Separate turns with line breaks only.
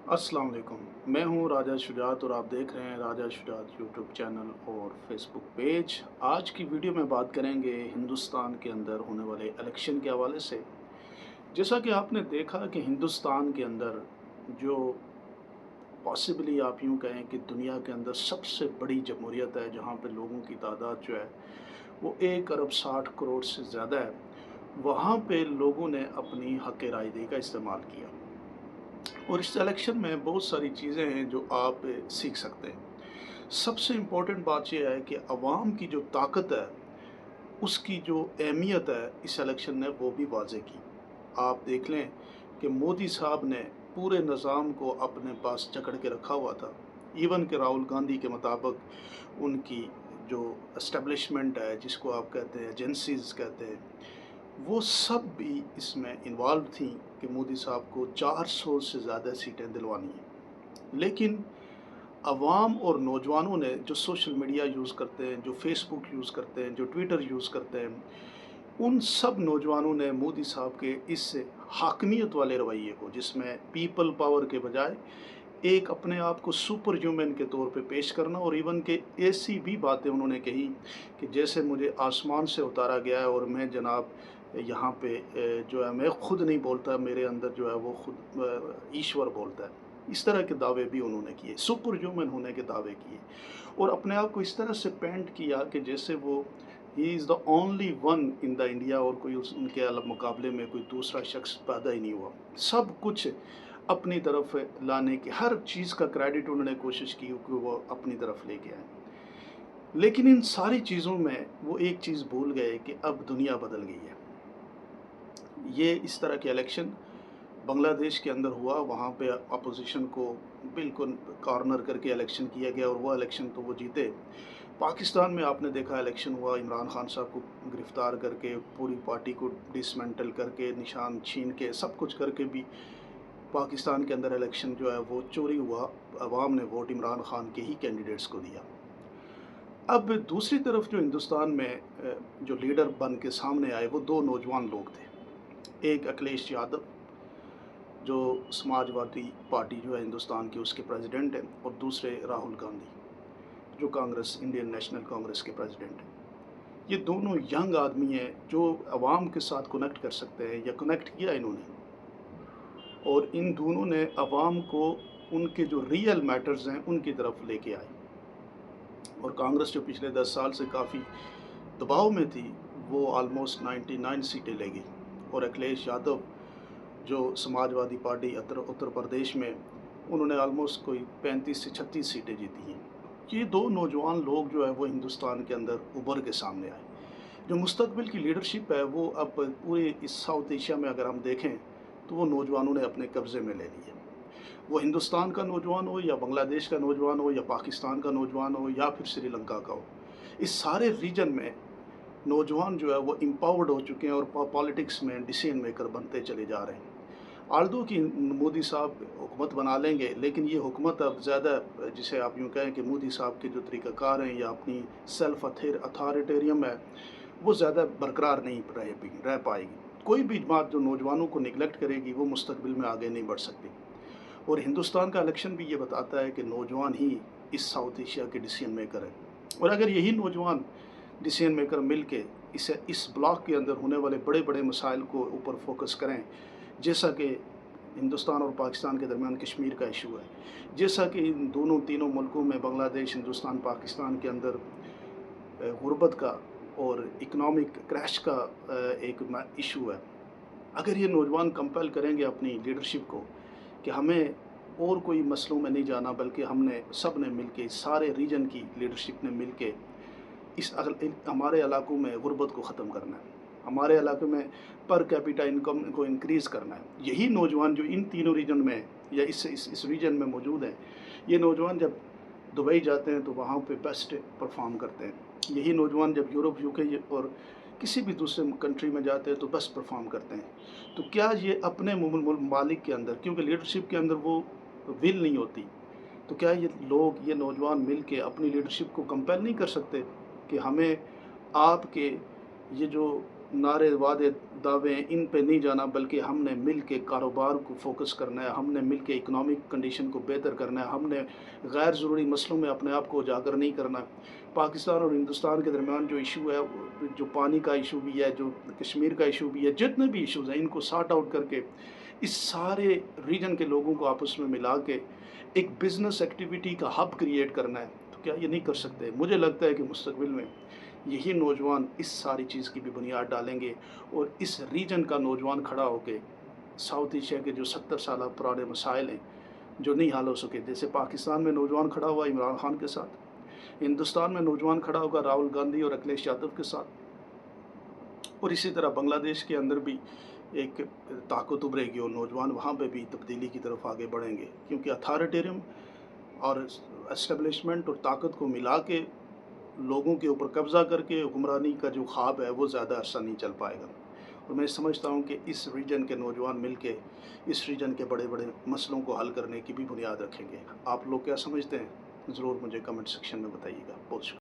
अस्सलाम वालेकुम। मैं हूँ राजा शुजात और आप देख रहे हैं राजा शुजात यूट्यूब चैनल और फेसबुक पेज। आज की वीडियो में बात करेंगे हिंदुस्तान के अंदर होने वाले इलेक्शन के हवाले से। जैसा कि आपने देखा कि हिंदुस्तान के अंदर जो पॉसिबली आप यूँ कहें कि दुनिया के अंदर सबसे बड़ी जमहूरियत है, जहाँ पे लोगों की तादाद जो है वो 1 अरब 60 करोड़ से ज़्यादा है, वहाँ पे लोगों ने अपनी हक़ राय दही का इस्तेमाल किया। और इस इलेक्शन में बहुत सारी चीज़ें हैं जो आप सीख सकते हैं। सबसे इम्पोर्टेंट बात ये है कि अवाम की जो ताकत है, उसकी जो अहमियत है इस इलेक्शन ने वो भी वाज़े की। आप देख लें कि मोदी साहब ने पूरे निज़ाम को अपने पास जकड़ के रखा हुआ था। इवन कि राहुल गांधी के मुताबिक उनकी जो एस्टेब्लिशमेंट है, जिसको आप कहते हैं एजेंसीज़ कहते हैं, वो सब भी इसमें इन्वॉल्व थी कि मोदी साहब को 400 से ज़्यादा सीटें दिलवानी हैं। लेकिन अवाम और नौजवानों ने जो सोशल मीडिया यूज़ करते हैं, जो फेसबुक यूज़ करते हैं, जो ट्विटर यूज़ करते हैं, उन सब नौजवानों ने मोदी साहब के इस हाकमियत वाले रवैये को, जिसमें पीपल पावर के बजाय एक अपने आप को सुपर ह्यूमन के तौर पे पेश करना, और इवन के ऐसी भी बातें उन्होंने कही कि जैसे मुझे आसमान से उतारा गया है और मैं जनाब यहाँ पे जो है मैं खुद नहीं बोलता, मेरे अंदर जो है वो खुद ईश्वर बोलता है। इस तरह के दावे भी उन्होंने किए, सुपर ह्यूमन होने के दावे किए, और अपने आप को इस तरह से पेंट किया कि जैसे वो he is the only one in the India, और कोई उनके अलग मुकाबले में कोई दूसरा शख्स पैदा ही नहीं हुआ। सब कुछ अपनी तरफ लाने की हर चीज़ का क्रेडिट उन्होंने कोशिश की कि वो अपनी तरफ लेके आए। लेकिन इन सारी चीज़ों में वो एक चीज़ भूल गए कि अब दुनिया बदल गई है। ये इस तरह के इलेक्शन बांग्लादेश के अंदर हुआ, वहाँ पे अपोजिशन को बिल्कुल कॉर्नर करके इलेक्शन किया गया और वो इलेक्शन तो वो जीते। पाकिस्तान में आपने देखा इलेक्शन हुआ, इमरान खान साहब को गिरफ़्तार करके, पूरी पार्टी को डिसमेंटल करके, निशान छीन के, सब कुछ करके भी पाकिस्तान के अंदर इलेक्शन जो है वो चोरी हुआ। अवाम ने वोट इमरान खान के ही कैंडिडेट्स को दिया। अब दूसरी तरफ जो हिंदुस्तान में जो लीडर बन के सामने आए वो 2 नौजवान लोग थे। एक अखिलेश यादव, जो समाजवादी पार्टी जो है हिंदुस्तान की उसके प्रेसिडेंट हैं, और दूसरे राहुल गांधी, जो कांग्रेस इंडियन नेशनल कांग्रेस के प्रेसिडेंट हैं। ये दोनों यंग आदमी हैं जो अवाम के साथ कनेक्ट कर सकते हैं, या कनेक्ट किया इन्होंने, और इन दोनों ने अवाम को उनके जो रियल मैटर्स हैं उनकी तरफ लेके आए। और कांग्रेस जो पिछले 10 साल से काफ़ी दबाव में थी, वो ऑलमोस्ट 99 सीटें ले गई, और अखिलेश यादव जो समाजवादी पार्टी उत्तर प्रदेश में, उन्होंने ऑलमोस्ट कोई 35 से 36 सीटें जीती हैं। ये 2 नौजवान लोग जो है वो हिंदुस्तान के अंदर उभर के सामने आए। जो मुस्तकबिल की लीडरशिप है वो अब पूरे इस साउथ एशिया में अगर हम देखें तो वो नौजवानों ने अपने कब्ज़े में ले ली है। वो हिंदुस्तान का नौजवान हो, या बांग्लादेश का नौजवान हो, या पाकिस्तान का नौजवान हो, या फिर श्रीलंका का हो, इस सारे रीजन में नौजवान जो है वो एम्पावर्ड हो चुके हैं और पॉलिटिक्स में डिसीजन मेकर बनते चले जा रहे हैं। आल्दो कि मोदी साहब हुकूमत बना लेंगे, लेकिन ये हुकूमत अब ज़्यादा, जिसे आप यूँ कहें कि मोदी साहब के जो तरीक़ाकार हैं या अपनी सेल्फ अथॉरिटेरियम है, वो ज़्यादा बरकरार नहीं रह पाएगी। कोई भी बात जो नौजवानों को निगलेक्ट करेगी वो मुस्तकबिल में आगे नहीं बढ़ सकती। और हिंदुस्तान का इलेक्शन भी ये बताता है कि नौजवान ही इस साउथ एशिया के डिसीजन मेकर हैं, और अगर यही नौजवान डिसीजन मेकर मिल के इस ब्लॉक के अंदर होने वाले बड़े बड़े मसाइल को ऊपर फोकस करें, जैसा कि हिंदुस्तान और पाकिस्तान के दरमियान कश्मीर का इशू है, जैसा कि इन दोनों तीनों मुल्कों में बांग्लादेश, हिंदुस्तान, पाकिस्तान के अंदर गुर्बत का और इकनॉमिक क्रैश का एक इशू है। अगर ये नौजवान कंपेल करेंगे अपनी लीडरशिप को कि हमें और कोई मसलों में नहीं जाना, बल्कि हमने सब ने मिल के, सारे रीजन की लीडरशिप ने मिल के हमारे इलाकों में गुर्बत को ख़त्म करना है, हमारे इलाके में पर कैपिटा इनकम को इंक्रीज़ करना है। यही नौजवान जो इन तीनों रीजन में या इस रीजन में मौजूद हैं, ये नौजवान जब दुबई जाते हैं तो वहाँ पे बेस्ट परफॉर्म करते हैं। यही नौजवान जब यूरोप, यूके और किसी भी दूसरे कंट्री में जाते हैं तो बेस्ट परफॉर्म करते हैं। तो क्या ये अपने मालिक के अंदर, क्योंकि लीडरशिप के अंदर वो विल नहीं होती, तो क्या ये लोग, ये नौजवान मिल के अपनी लीडरशिप को कंपेल नहीं कर सकते कि हमें आपके ये जो नारे वादे दावे इन पे नहीं जाना, बल्कि हमने मिल के कारोबार को फोकस करना है, हमने मिल के इकोनॉमिक कंडीशन को बेहतर करना है, हमने गैर ज़रूरी मसलों में अपने आप को उजागर नहीं करना। पाकिस्तान और हिंदुस्तान के दरमियान जो इशू है, जो पानी का इशू भी है, जो कश्मीर का इशू भी है, जितने भी इशूज़ हैं इनको सॉर्ट आउट करके इस सारे रीजन के लोगों को आपस में मिला के एक बिज़नेस एक्टिविटी का हब क्रिएट करना है। तो क्या ये नहीं कर सकते? मुझे लगता है कि मुस्तकबिल में यही नौजवान इस सारी चीज़ की भी बुनियाद डालेंगे और इस रीजन का नौजवान खड़ा होके साउथ एशिया के जो 70 साल पुराने मसाइल हैं जो नहीं हल हो सके, जैसे पाकिस्तान में नौजवान खड़ा हुआ इमरान खान के साथ, हिंदुस्तान में नौजवान खड़ा होगा राहुल गांधी और अखिलेश यादव के साथ, और इसी तरह बांग्लादेश के अंदर भी एक ताकत उभरेगी और नौजवान वहाँ पे भी तब्दीली की तरफ आगे बढ़ेंगे, क्योंकि अथॉरिटेरियम और एस्टेब्लिशमेंट और ताकत को मिला के लोगों के ऊपर कब्ज़ा करके हुक्मरानी का जो ख्वाब है वो ज़्यादा अरसा नहीं चल पाएगा। और मैं समझता हूँ कि इस रीजन के नौजवान मिलके इस रीजन के बड़े बड़े मसलों को हल करने की भी बुनियाद रखेंगे। आप लोग क्या समझते हैं? ज़रूर मुझे कमेंट सेक्शन में बताइएगा। बहुत शुक्रिया।